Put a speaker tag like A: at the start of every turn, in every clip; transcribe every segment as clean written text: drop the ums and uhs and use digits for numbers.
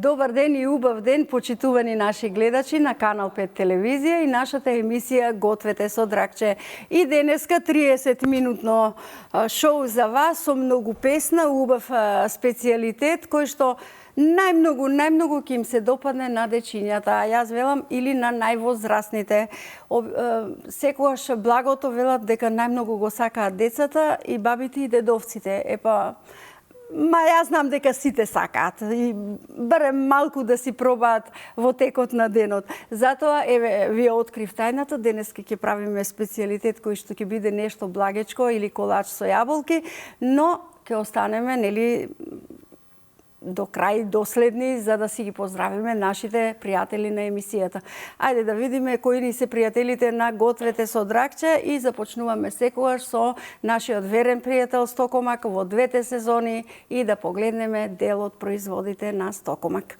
A: Добар ден и убав ден, почитувани наши гледачи на Канал 5 телевизија и нашата емисија Гответе со Дракче. И денеска 30-минутно шоу за вас со многу песна, убав специјалитет кој што најмногу ќе им се допадне на дечињата, а јас велам или на највозрастните. Секогаш благото велат дека најмногу го сакаат децата и бабите и дедовците. Јас знам дека сите сакаат и барем малку да си пробаат во текот на денот. Затоа, вие открив тајната, денеска ќе правиме специјалитет кој што ќе биде нешто благечко или колач со јаболки, но ќе останеме, нели, до крај доследни, за да си ги поздравиме нашите пријатели на емисијата. Ајде да видиме кои ни се пријателите на Гответе со Дракче и започнуваме секогаш со нашиот верен пријател Стокомак во двете сезони и да погледнеме дел од производите на Стокомак.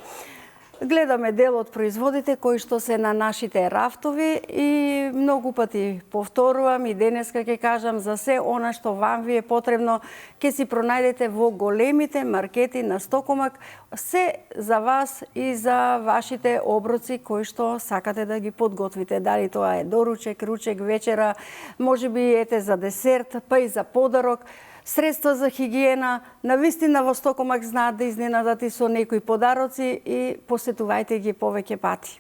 A: Гледаме дел од производите кои што се на нашите рафтови и многу пати повторувам и денеска ќе кажам за се она што вам ви е потребно, ќе си пронајдете во големите маркети на Стокомак, се за вас и за вашите оброци кои што сакате да ги подготвите. Дали тоа е доручек, ручек, вечера, можеби ете за десерт, па и за подарок. Средства за хигиена, навистина во Стокомак знаат да изненадат и со некои подароци и посетувајте ги повеќе пати.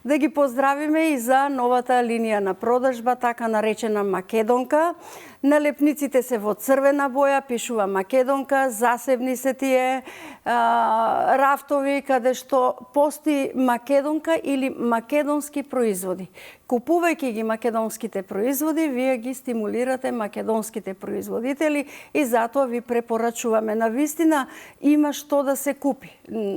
A: Да ги поздравиме и за новата линија на продажба, така наречена Македонка. Налепниците се во црвена боја, пишува Македонка, засебни се тие рафтови каде што постои Македонка или македонски производи. Купувајќи ги македонските производи, вие ги стимулирате македонските производители и затоа ви препорачуваме. Навистина има што да се купи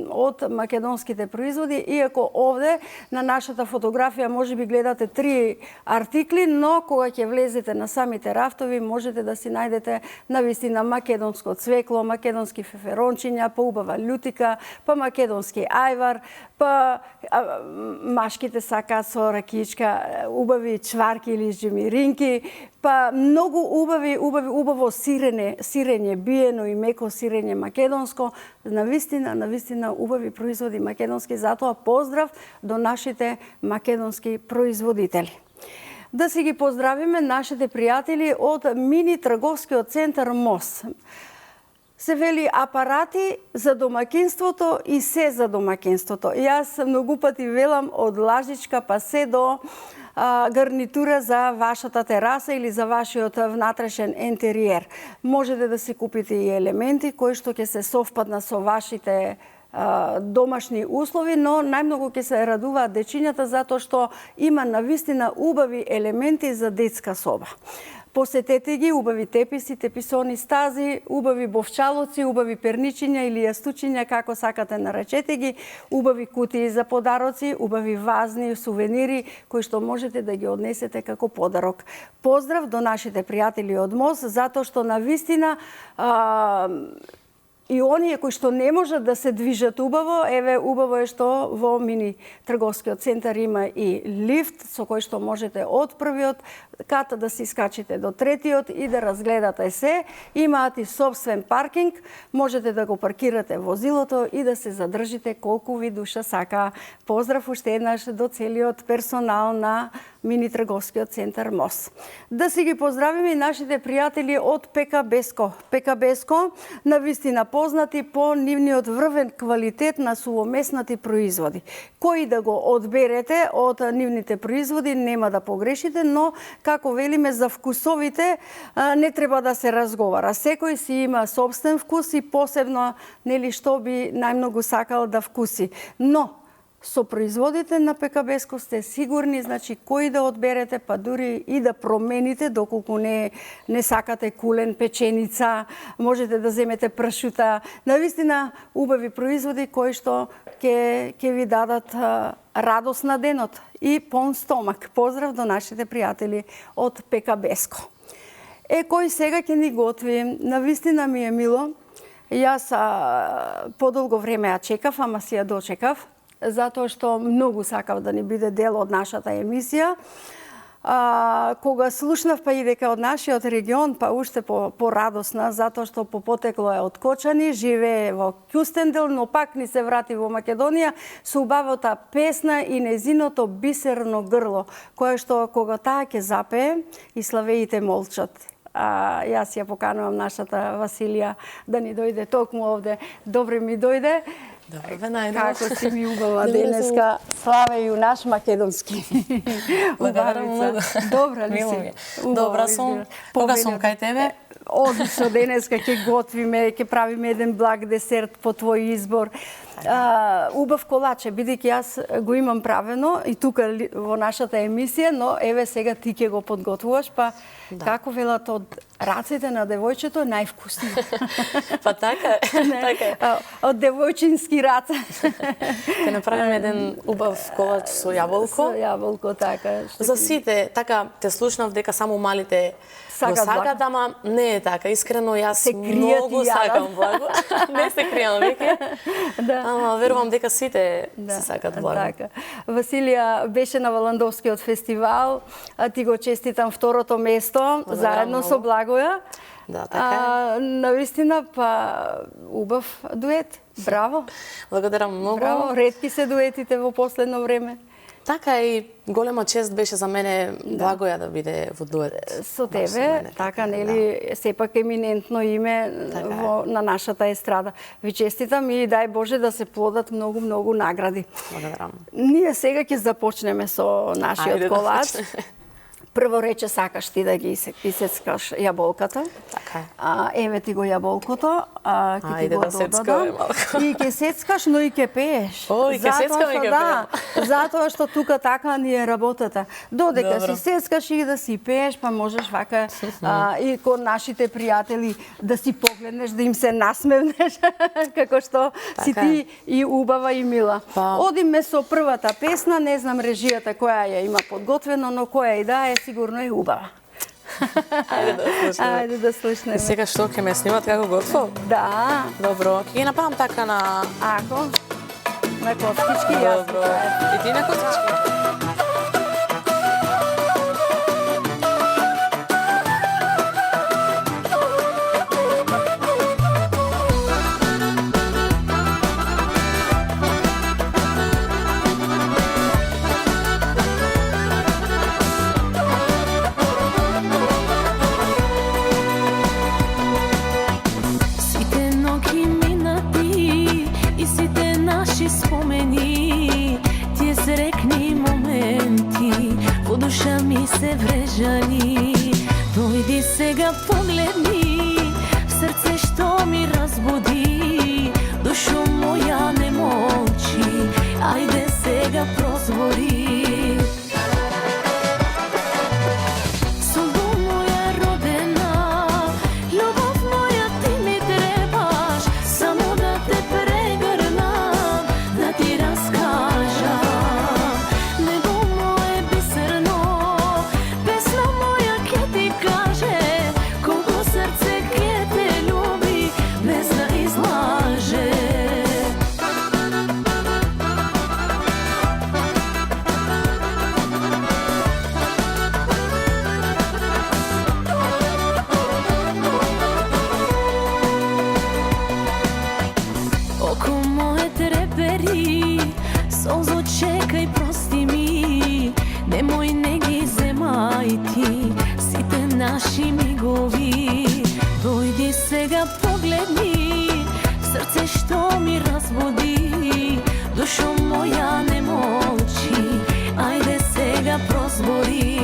A: од македонските производи, иако овде на нашата фотографија може би гледате 3 артикли, но кога ќе влезете на самите рафтови можете да си најдете навистина македонско цвекло, македонски феферончиња, па убава лютика, па македонски ајвар, па машките сакаат со ракичка, убави чварки или жемиринки, па многу убаво сирење биено и меко сирење македонско, навистина убави производи македонски, затоа поздрав до нашите македонски производители. Да си ги поздравиме нашите пријатели од мини трговскиот центар МОС. Се вели апарати за домакинството и се за домакинството. Јас многу пати велам од лажичка па се до гарнитура за вашата тераса или за вашиот внатрешен интериер. Можете да си купите и елементи кои што ќе се совпадна со вашите домашни услови, но најмногу ќе се радуваат дечињата затоа што има навистина убави елементи за детска соба. Посетете ги, убави теписи, теписони стази, убави бовчалоци, убави перничиња или јастучиња, како сакате наречете ги, убави кутии за подароци, убави вазни сувенири кои што можете да ги однесете како подарок. Поздрав до нашите пријатели од МОС, затоа што навистина и оние кои што не можат да се движат убаво, убаво е што во мини трговскиот центар има и лифт со кој што можете од првиот кат да се искачите до третиот и да разгледате се. Имаат и собствен паркинг, можете да го паркирате возилото и да се задржите колку ви душа сака. Поздрав уште еднаш до целиот персонал на мини трговскиот центар МОС. Да си ги поздравиме и нашите пријатели од ПК Беско. ПК Беско навистина познати по нивниот врвен квалитет на сувомеснати производи. Кои да го одберете од нивните производи нема да погрешите, но како велиме за вкусовите не треба да се разговара. Секој си има собствен вкус и посебно нели што би најмногу сакал да вкуси. Но со производите на ПК Беско сте сигурни, значи кои да одберете, па дури и да промените доколку не сакате кулен, печеница, можете да земете пршута. Навистина убави производи кои што ќе ви дадат радост на денот и пон стомак. Поздрав до нашите пријатели од ПК Беско. Кој сега ќе ни готви? Навистина ми е мило. Јас подолго време ја чекав, ама си ја дочекав, затоа што многу сакав да ни биде дел од нашата емисија. Кога слушнав па и дека од нашиот регион, па уште порадосна, затоа што по потекло е од Кочани, живее во Кјустендел, но пак ни се врати во Македонија со убавата песна и незиното бисерно грло, кое што кога таа ќе запее и славеите молчат. Јас ја поканувам нашата Василија да ни дојде токму овде. Добре ми дојде.
B: Добре ве најдов.
A: Како си ми убава денеска. Славе јунаш македонски.
B: Благодарам.
A: Добра ли си?
B: Добра сум. Кога сум кај тебе?
A: Одлично, денеска ќе готвиме, ќе правиме еден благ десерт по твој избор. Убав колаче, бидејќи јас го имам правено и тука во нашата емисија, но еве сега ти ќе го подготвуваш, па како велат од раците на девојчето највкусно.
B: Па така е.
A: Од девојчински раце.
B: Ќе направиме еден убав колач со јаболко.
A: Со јаболко, така.
B: За сите, така те слушнав дека само малите го сакат, ама не е така. Искрено јас многу сакам благо. Не се кријам веќе. Ама верувам дека сите се сакат благо.
A: Така. Василија беше на Валандовскиот фестивал, ти го честитам второто место, заедно со Благоја.
B: Да, така е.
A: Навистина, па убав дует. Браво.
B: Благодарам многу.
A: Браво, ретки се дуетите во последно време.
B: Така и голема чест беше за мене Благоја да биде во дует.
A: Со тебе, така, нели, сепак еминентно име на нашата естрада. Ви честитам и дај Боже да се плодат многу награди.
B: Благодарам.
A: Ние сега ќе започнеме со нашиот колач. Прво рече сакаш ти да ги исецкаш јаболката.
B: Така е.
A: Еве ти го јаболкото, ќе ти го
B: додадам.
A: И ќе сецкаш, но и ќе пееш.
B: Ој, ќе сецкам и ќе
A: пееш. Затоа што тука така ни е работата. Додека си сецкаш и да си пееш, па можеш вака и кон нашите пријатели да си погледнеш, да им се насмевнеш, како што си ти и убава и мила. Одиме со првата песна, не знам режијата која ја има подготвено, но која и да е, сигурно е убава. Ајде да слушнеме.
B: Сега што ќе ме снимат како готвов?
A: Да.
B: Добро, ќе ги направам така на...
A: Ако? На коцкички, јас.
B: Добро. И ти на коцкички?
C: Душа ми се врежали, дојди сега погледни, в срце што ми разбуди, душо моја не молчи, ајде сега прозвори. Наши мигови, дојди сега погледни, в срце што ми разбуди, душо моја не молчи, ајде сега прозвори.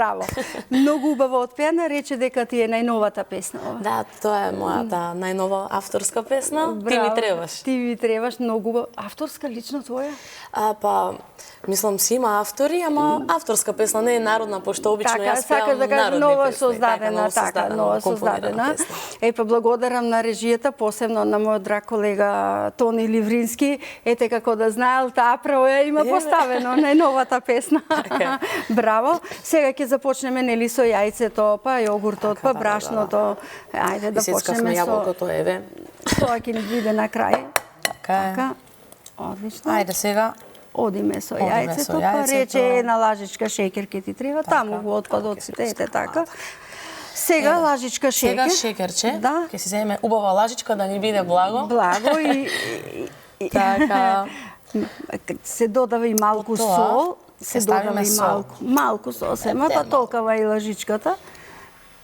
A: Браво. Многу убаво отпеана, рече дека ти е најновата песна ова.
B: Да, тоа е мојата најнова авторска песна. Ти ми требаш.
A: Ти ми требаш, многу убаво. Авторска лично твоја?
B: Па, мислам си има автори, ама авторска песна не е народна, пошто обично јас пеам
A: да
B: народни
A: нова
B: песни.
A: нова создадена. Па благодарам на режијата, посебно на мојот драг колега Тони Ливрински. Ете како да знаел, таа право ја има поставено најновата песна. Браво. Сега ќе започнеме нели со јајцето, па јогуртот, па брашното. Ајде да почнеме со
B: јаболкото, еве.
A: Тоа ќе ни биде на крај.
B: Така е.
A: Одлично.
B: Ајде сега.
A: Одиме со јајцето, па рече една лажичка шеќер ќе ти треба, таму во отпадоците, ете така. Сега лажичка шеќер.
B: Сега шеќерче,
A: да.
B: Ќе си земеме убава лажичка да ни биде благо.
A: Благо и
B: така.
A: Се додава и малку сол, се додава и малку сол, сема, па толкова и лажичката.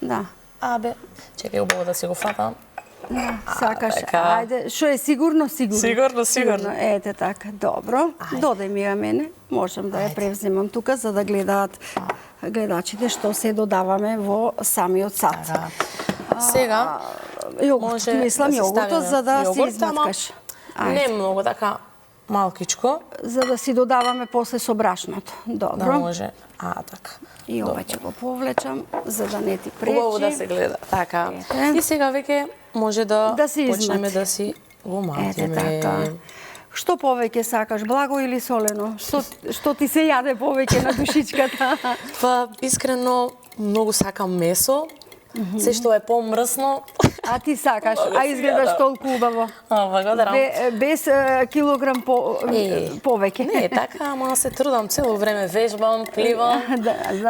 A: Да.
B: Абе, чекај убаво да си го фатам.
A: Сакаш, ајде, што е сигурно?
B: Сигурно.
A: Ете така, добро. Додај ми ја мене, можам да ја превземам тука за да гледаат гледачите што се додаваме во самиот сад.
B: Сега
A: јогурт, мислам јогуртот за да си изматкаш.
B: Не многу така малкичко,
A: за да си додаваме после со брашното. Добро.
B: Да може. Така.
A: И ова ќе го повлечам за да не ти пречи.
B: Убаво да се гледа. Така. И сега веќе може да почнеме да си го матиме.
A: Така. Што повеќе сакаш, благо или солено? Што ти се јаде повеќе на душичката?
B: Па, искрено, многу сакам месо. Се што е помрсно.
A: А ти сакаш, а изгледаш толку убаво.
B: Благодарам.
A: Без килограм повеќе.
B: Не, така, ама се трудам цело време, вежбам, пливам.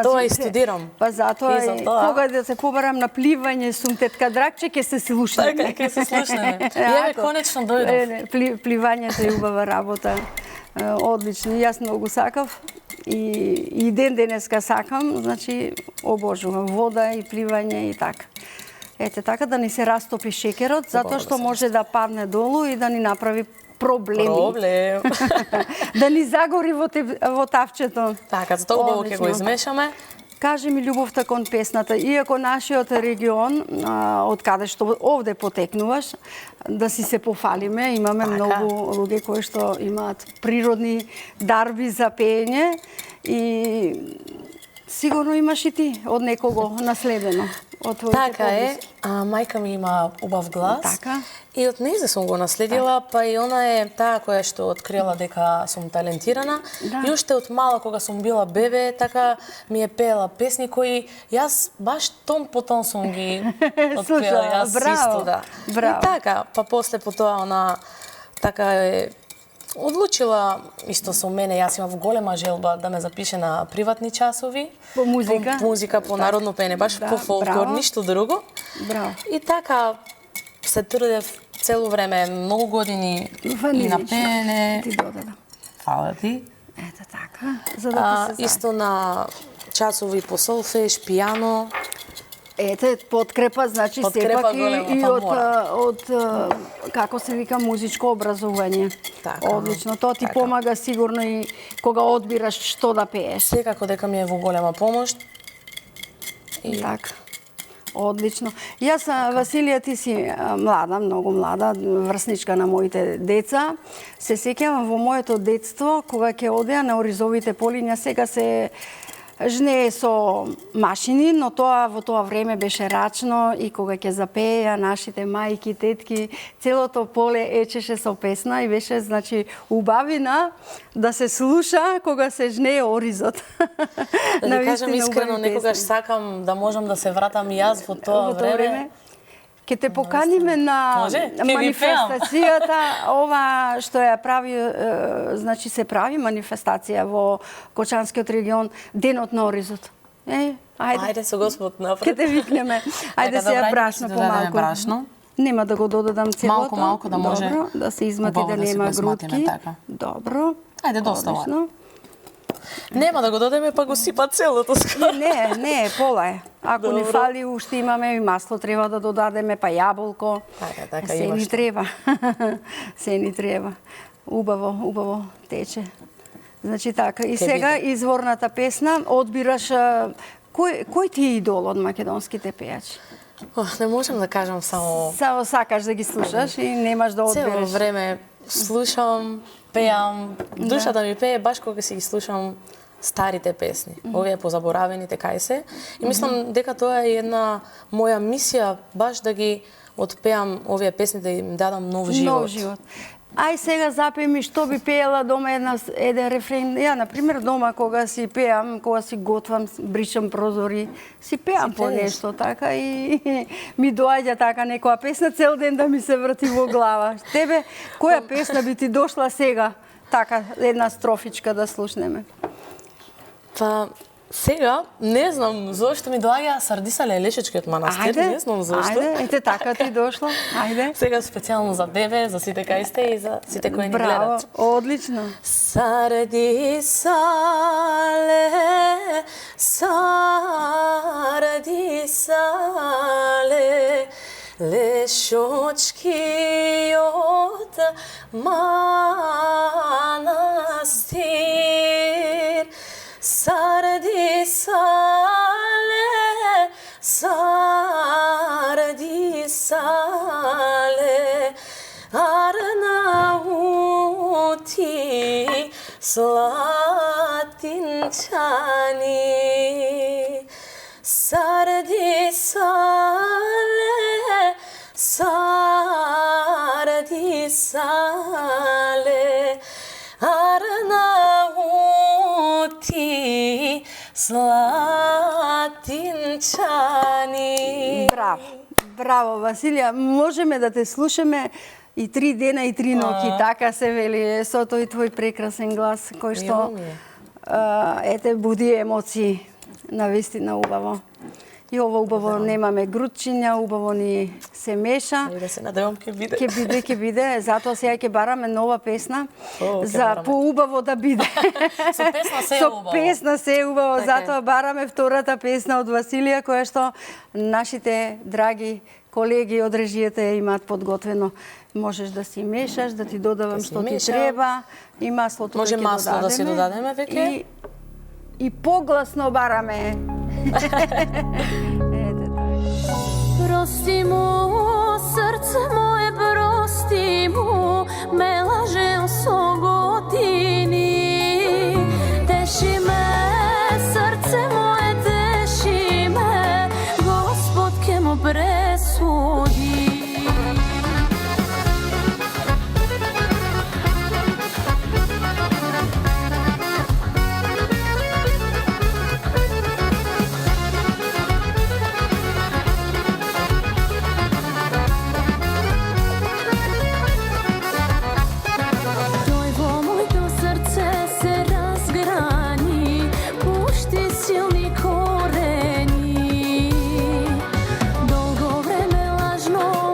B: Тоа и студирам.
A: Па затоа кога да се побарам на пливање сум тетка Дракче, ќе се слушнеме.
B: Така, ќе се слушнеме. Еве конечно дојдов.
A: Пливањето е убава работа. Одлично, јас многу сакав. И ден денеска сакам, значи обожувам вода и пливање и така. Ете така да ни се растопи шеќерот, затоа што може да падне долу и да ни направи проблеми. Да ни загори во тавчето.
B: Така, затоа убаво ќе го измешаме.
A: Кажи ми љубовта кон песната, иако нашиот регион, од каде што овде потекнуваш, да си се пофалиме, имаме многу луѓе кои што имаат природни дарби за пеење и сигурно имаш и ти од некого наследено.
B: Така е, мајка ми има убав глас.
A: Така.
B: И од нејзе сум го наследила, па и она е таа која што открила дека сум талентирана. И уште од мала кога сум била бебе, така ми е пеела песни кои јас баш тон по тон сум ги отпеала јас исто, да. И така, па после по тоа она така е одлучила исто со мене, јас имав голема желба да ме запише на приватни часови.
A: По музика?
B: По музика, по народно пеење, баш по фолклор, ништо друго.
A: Браво.
B: И така се трудев цело време, многу години и на пеење.
A: Ти додадам.
B: Фала ти.
A: Ето така, за да ти се
B: исто на часови по солфеж, пијано.
A: Ете, подкрепа, значи сепак и од како се вика, музичко образование.
B: Така,
A: одлично, тоа ти помага сигурно и кога одбираш што да пееш.
B: Секако дека ми е во голема помош.
A: Така. Одлично. Јас, Василија, ти си млада, многу млада, врсничка на моите деца. Се сеќавам во моето детство, кога ќе одеа на оризовите полиња, сега се жнее со машини, но тоа во тоа време беше рачно и кога ќе запееа нашите мајки, тетки, целото поле ечеше со песна и беше, значи, убавина да се слуша кога се жнее оризот.
B: Да ви кажам искрено, некогаш сакам да можам да се вратам јас во тоа време.
A: Ке те поканиме на манифестацијата, ова што ја прави, значи се прави манифестација во Кочанскиот регион, Денот на оризот.
B: Ајде со Господ напред.
A: Ке те викнеме. Ајде се ја брашно помалку. Нема да го додадам целото.
B: Малку да може.
A: Добро, да се измати да нема грудки. Добро.
B: Ајде доста ова. Нема да го додеме, па го сипа целото скоро.
A: Не, пола е. Ако ни фали, уште имаме и масло, треба да додадеме, па јаболко.
B: Така,
A: се ни треба. Се ни треба. Убаво тече. Значи така, и сега изворната песна, одбираш Кој ти е идол од македонските пејачи?
B: Не можам да кажам само...
A: Само сакаш да ги слушаш и немаш да одбереш.
B: Цело време слушам, пеам, душата ми пее баш кога си ги слушам старите песни, овие позаборавените кај се. И мислам дека тоа е една моја мисија, баш да ги отпеам овие песни, да им дадам нов живот.
A: Нов живот. Ај сега запеј ми што би пеела дома еден рефрен. Ја, например, дома кога си пеам, кога си готвам, бришам прозори, си пеам по нешто, така, и ми доаѓа така некоја песна цел ден да ми се врти во глава. Тебе, која песна би ти дошла сега, така, една строфичка да слушнеме?
B: Па, сега, не знам зошто ми доаѓа Сардиса Лелешечкиот манастир, не знам зошто.
A: Ајде, ете така ти дошла, ајде.
B: Сега специјално за тебе, за сите кај сте и за сите кои ни гледат.
A: Браво, одлично.
B: Сардиса, Лешочкиот манастир. Сардиса, Арнаути, Слатинчани. Сардиса, Арнаути, Слатинчани.
A: Браво, браво, Василија. Можеме да те слушаме и 3 дена и 3 ноќи, така се вели, со тој твој прекрасен глас, кој што ете буди емоции, навистина убаво. И ова убаво немаме грудчиња, убаво ни се меша.
B: Да се надевам ќе биде.
A: Ќе биде, затоа сега ќе бараме нова песна за поубаво да биде.
B: Со песна се е убаво.
A: Со песна се е убаво, затоа бараме втората песна од Василија, која што нашите драги колеги од режијата ја имаат подготвено. Можеш да си мешаш, да ти додавам што ти треба, и маслото
B: може
A: ќе
B: масло
A: додадеме.
B: да си додадеме веќе.
A: И погласно бараме.
C: Прости му, срце мое, прости му, ме лажео со години. Теши ме, срце мое, теши ме, Господ ке му пресуди. Silni koreni, dolgo vreme lažno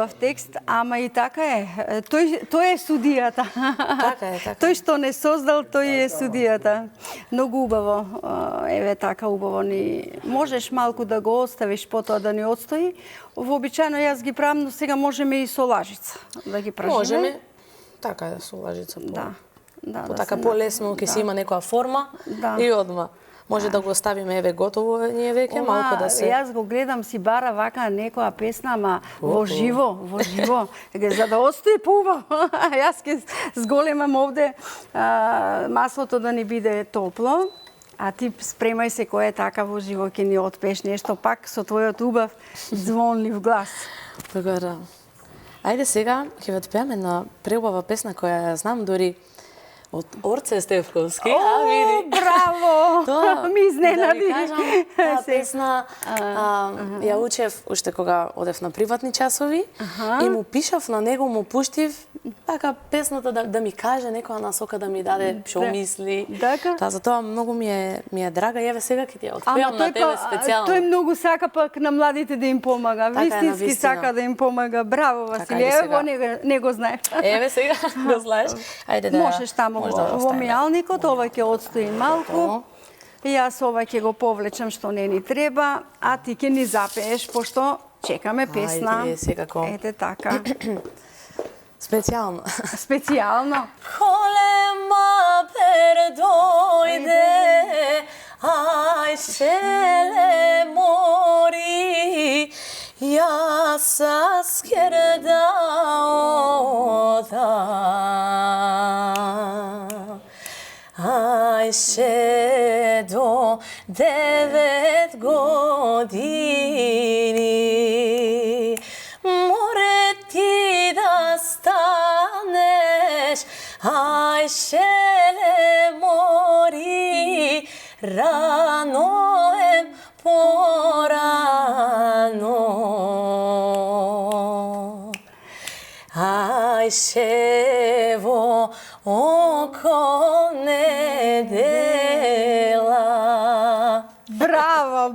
A: убав текст, ама и така е. Тој е судијата.
B: Така е, така.
A: Тој што не создал, тој е судијата. Многу убаво. Еве така убаво ни можеш малку да го оставиш потоа да ни отстои. Вообичаено јас ги правам, но сега можеме и со лажица да ги пражиме.
B: Можеме. Така е, со лажица.
A: Да,
B: така полесно ќе си има некоја форма и одма. Може да го оставиме еве готово ние веќе малку да се.
A: Јас го гледам си бара вака некоја песна, ама во живо. За да отстои поубаво. Јас ќе зголемам овде маслото да ни биде топло, а ти спремај се кој е така во живо ќе ни отпеш нешто пак со твојот убав звонлив глас.
B: Така да. Ајде сега ќе ве отпеаме една преубава песна која ја знам дури од Орце Стефковски.
A: Види. Браво! Ми изненади.
B: Да ви кажам, таа песна ја учев уште кога одев на приватни часови и му пишав на него, му пуштив така песната да ми каже некоја насока, да ми даде што мисли. Тоа затоа многу ми е драга и еве сега ќе ти ја отпеам на тебе специјално.
A: Тој многу сака пак на младите да им помага. Вистински сака да им помага. Браво, Василија. Ево не го знаев.
B: Еве сега го знаеш. Ајде да.
A: Можеш таму во мијалникот, ова ќе отстои малку. Јас ова ќе го повлечам што не ни треба, а ти ќе ни запееш, пошто чекаме песна.
B: Ајде, секако.
A: Ете така.
B: Специјално.
A: Специјално.
B: Колема пердојде, ај шеле мори, јас аскерда ода. Ајше до 9 години море ти да станеш, ајшеле мори, рано е порано. Ајше во око недела.
A: Браво,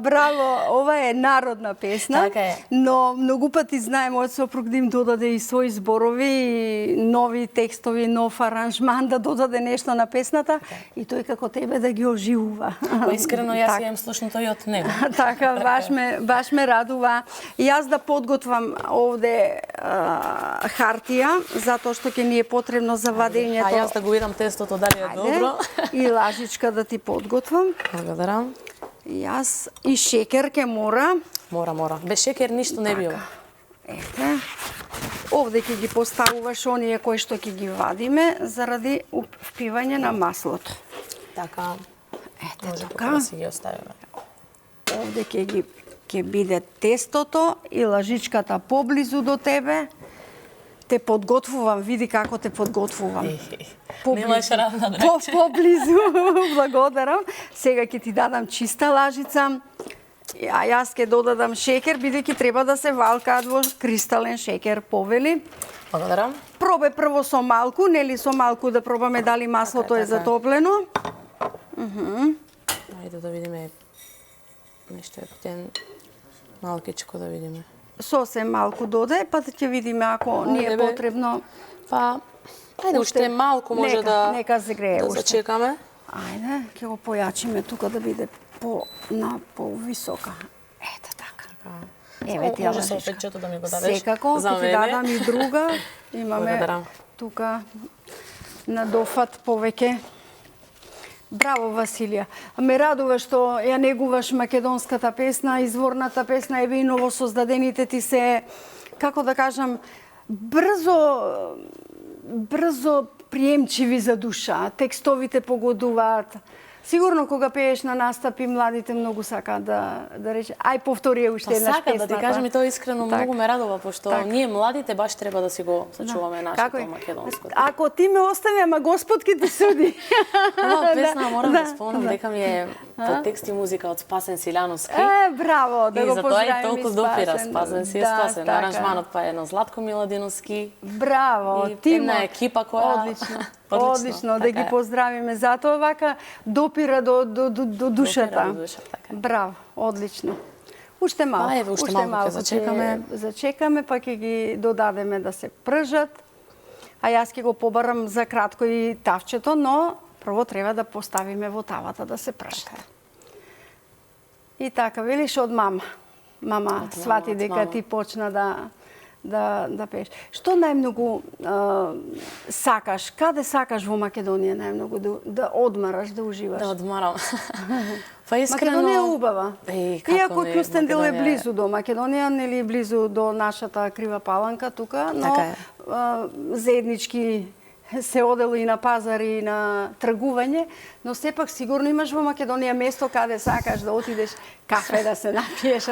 A: ова е народна песна,
B: така е.
A: Но многу пати знае мојот сопруг да им додаде и своји зборови, нови текстови, нов аранжман, да додаде нешто на песната и тој како тебе да ги оживува.
B: Искрено јас ја имам слушнато и од него.
A: Така, баш ме радува. Јас да подготвам овде хартија, затоа што ќе ни е потребно за вадењето.
B: А јас да го видам тестото дали е добро.
A: И лажичка да ти подготвам.
B: Благодарам.
A: Јас и шекер ке мора.
B: Мора. Без шекер ништо не било.
A: Ете. Овде ќе ги поставуваш оние кои што ќе ги вадиме заради впивање на маслото.
B: Така.
A: Ете
B: така. Да си ги оставиме.
A: Овде ќе биде тестото и лажичката поблизу до тебе. Те подготвувам, види како те подготвувам.
B: Немаш равна драче.
A: Поблизу, благодарам. Сега ќе ти дадам чиста лажица, а јас ќе додадам шекер, бидејќи треба да се валкаат во кристален шекер, повели.
B: Благодарам.
A: Пробе прво со малку, нели со малку да пробаме дали маслото е затоплено.
B: Ајде да видиме нешто ептен малкичко да видиме.
A: Сосем малку додај, па ќе видиме ако ни е потребно.
B: Па, ајде уште малку може
A: нека се грее
B: уште. Да зачекаме.
A: Ајде, ќе го појачиме тука да биде повисока. Ете така. Еве ти
B: може со опечето да ми го дадеш.
A: Секако, ќе ти дадам и друга. Имаме тука на дофат повеќе. Браво, Василија. Ме радува што ја негуваш македонската песна, изворната песна, еве и новосоздадените ти се, како да кажам, брзо приемчиви за душа. Текстовите погодуваат. Сигурно кога пееш на настапи, младите многу сакаат да рече, ај повтори уште еднаш песната.
B: Сака да ти кажам и тоа искрено многу ме радува, пошто ние младите баш треба да си го сачуваме нашето македонско.
A: Ако ти ме остави, ама Господ ќе те суди.
B: Ова песна морам да спомнам дека ми е по текст и музика од Спасен Силјановски.
A: Браво, да го поздравиме.
B: И затоа и толку допира Спасен си, Спасен. Аранжманот па едно Златко Миладиновски.
A: Браво,
B: ти една екипа која
A: Одлично, да ги поздравиме. Затоа вака допира до душата.
B: Така.
A: Браво, одлично. Уште малку.
B: Еве, уште малку ќе зачекаме.
A: Зачекаме, па ќе ги додадеме да се пржат. А јас ќе го побарам за кратко и тавчето, но прво треба да поставиме во тавата да се пржат. И така, велиш од мама. Мама свати дека ти почна да пееш. Што најмногу сакаш? Каде сакаш во Македонија најмногу да одмараш, да уживаш?
B: Да одмарам. Па искрено
A: Македонија е убава. Иако
B: не,
A: Кюстендил е близу до Македонија, нели е близу до нашата Крива Паланка тука, но заеднички се одело и на пазар и на тргување, но сепак сигурно имаш во Македонија место каде сакаш да отидеш кафе да се напиеш.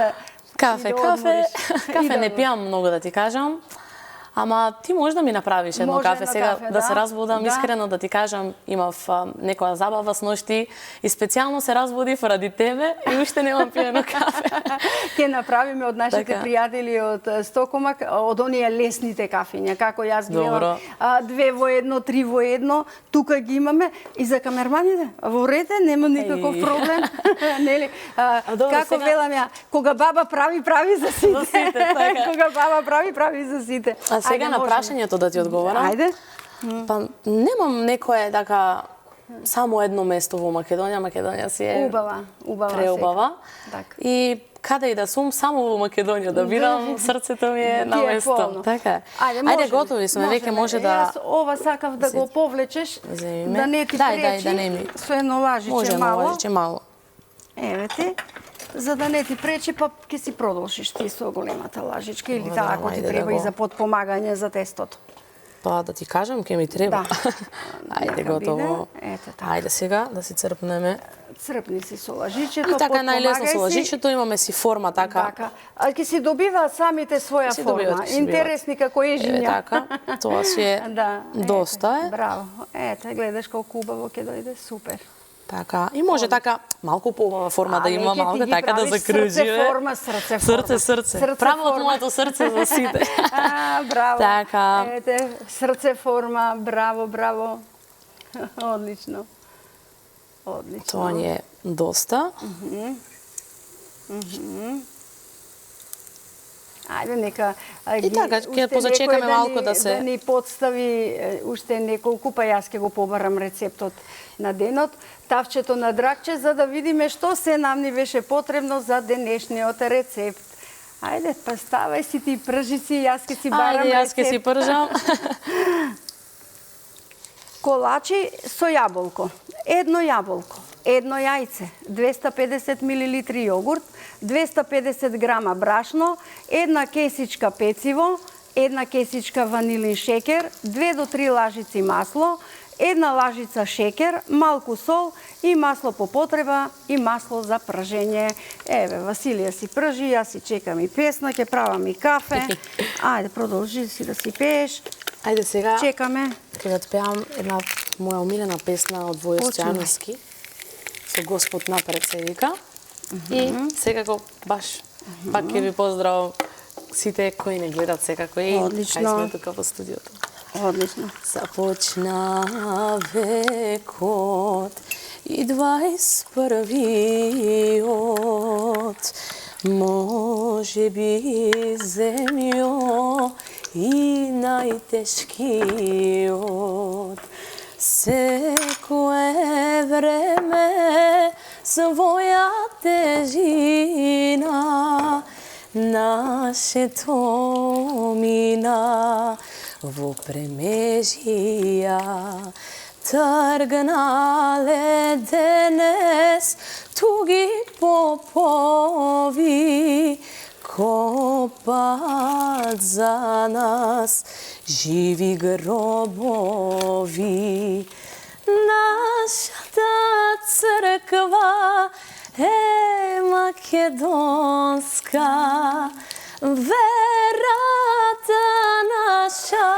B: Кафе не пијам многу да ти кажам. Ама ти може да ми направиш едно кафе сега да се разбудам, искрено да ти кажам, имав некоја забава с ношти и специјално се разбудив ради тебе и уште немам пиено кафе.
A: Ќе направиме од нашите пријатели од Стокома, од оние лесните кафиња, како јас ги имам 2 во 1, 3 во 1, тука ги имаме и за камерманите, во рете нема никаков проблем, нели? Како велам ја, кога баба прави за сите. Кога баба прави за сите.
B: Сега на прашањето да ти одговорам.
A: Ајде.
B: Па немам некое така само едно место во Македонија. Македонија си е преубава. И каде и да сум, само во Македонија да бирам, срцето ми е на место. Така. Ајде, готови сме, веќе може да...
A: Јас ова сакав да го повлечеш, да не ти пречи, со едно лажиче мало. Еве ти. За да не ти пречи, па ќе си продолжиш ти со големата лажичка или таа ако ти треба и за подпомагање за тестото.
B: Па да ти кажам, ќе ми треба. Ајде, готово. Ајде сега да си црпнеме.
A: Црпни си со лажичето,
B: така најлесно со лажичето, имаме си форма така.
A: А ќе си добива самите своја форма. Интересни како ежиња.
B: Така, тоа си е доста е.
A: Браво. Ете, гледаш колку убаво ќе дојде, супер.
B: Така, и може така малку поубава форма да има, малку така да закружи. Срце. Право од моето срце за сите.
A: Браво.
B: Така.
A: Ете, срце форма, браво. Одлично.
B: Тоа ни е доста.
A: Ајде, нека...
B: И така, ќе позачекаме малку да се...
A: Да ни подстави уште неколку, па јас ќе го побарам рецептот на денот. Тавчето на дракче, за да видиме што се нам ни беше потребно за денешниот рецепт. Ајде, па ставај си ти пржи си, јас ќе си барам рецепт.
B: Ајде, јас ќе си пржам.
A: Колачи со јаболко. Едно јаболко, едно јајце, 250 мл јогурт, 250 грама брашно, една кесичка пециво, една кесичка ванилин шекер, 2 до 3 лажици масло, една лажица шекер, малку сол и масло по потреба и масло за пржење. Еве, Василија си пржи, јас си чекам и песна, ќе правам и кафе. Ајде, продолжи си да си пееш.
B: Ајде сега.
A: Чекаме.
B: Ќе да пеам една моја омилена песна од Воје Стојановски. Со Господ напред се вика. И секако баш пак ќе ви поздравам сите кои не гледат секако и кај сме тука во студиото.
A: Одлично.
B: Започна векот и 21-виот, може би земјо и најтешкиот. Секое време своја тежина нашето мина во премежија. Тргнале денес туги попови, копат за нас живи гробови. Нашата црква е македонска, верата наша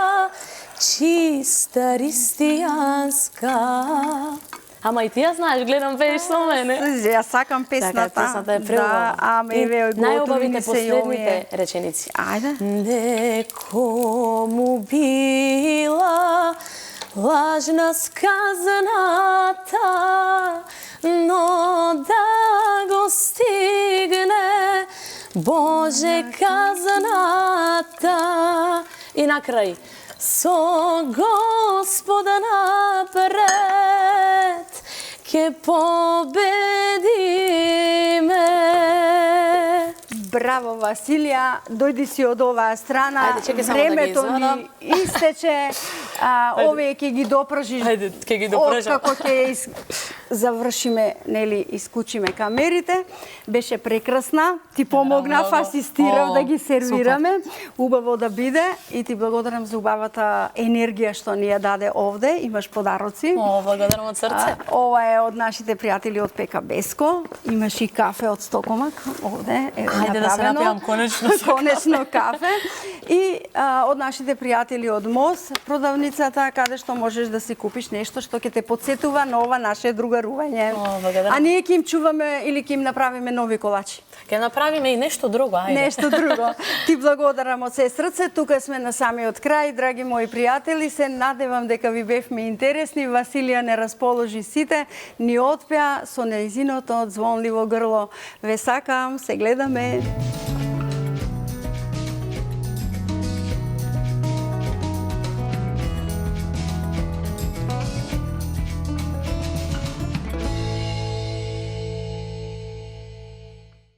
B: чиста христијанска. Ама и ти ја знаеш, гледам пееш со мене.
A: Јас сакам песната.
B: Така, песната е преубава.
A: Ама и
B: најубавите последните реченици.
A: Ајде.
B: Некому била лажна сказаната, но да го стигне Боже казаната. И на крај. Со Господа напред ќе победиме.
A: Браво, Василија, дојди си од оваа страна.
B: Ајде, чекај само да ги
A: времето
B: извадам.
A: ни истече. Овие ќе ги допржиш.
B: Ајде, ќе ги допржам.
A: Откако ќе завршиме, нели, искучиме камерите. Беше прекрасна. Ти помогнав, асистирав да ги сервираме. Убаво да биде и ти благодарам за убавата енергија што ни ја даде овде. Имаш подароци.
B: Благодарам од срце.
A: Ова е од нашите пријатели од ПК Беско. Имаш и кафе од Стокомак овде.
B: Ајде да се напијам конечно.
A: Конечно кафе. И од нашите пријатели од МОС, продавницата каде што можеш да си купиш нешто што ќе те подсетува на ова наше другарување.
B: Благодарам.
A: А ние ќе им чуваме или ќе им направиме нови колачи.
B: Ќе направиме и нешто друго, ајде.
A: Нешто друго. Ти благодарам од се срце. Тука сме на самиот крај, драги мои пријатели. Се надевам дека ви бевме интересни. Василија не расположи сите, ни отпеа со нејзиното звонливо грло. Ве сакам, се гледаме.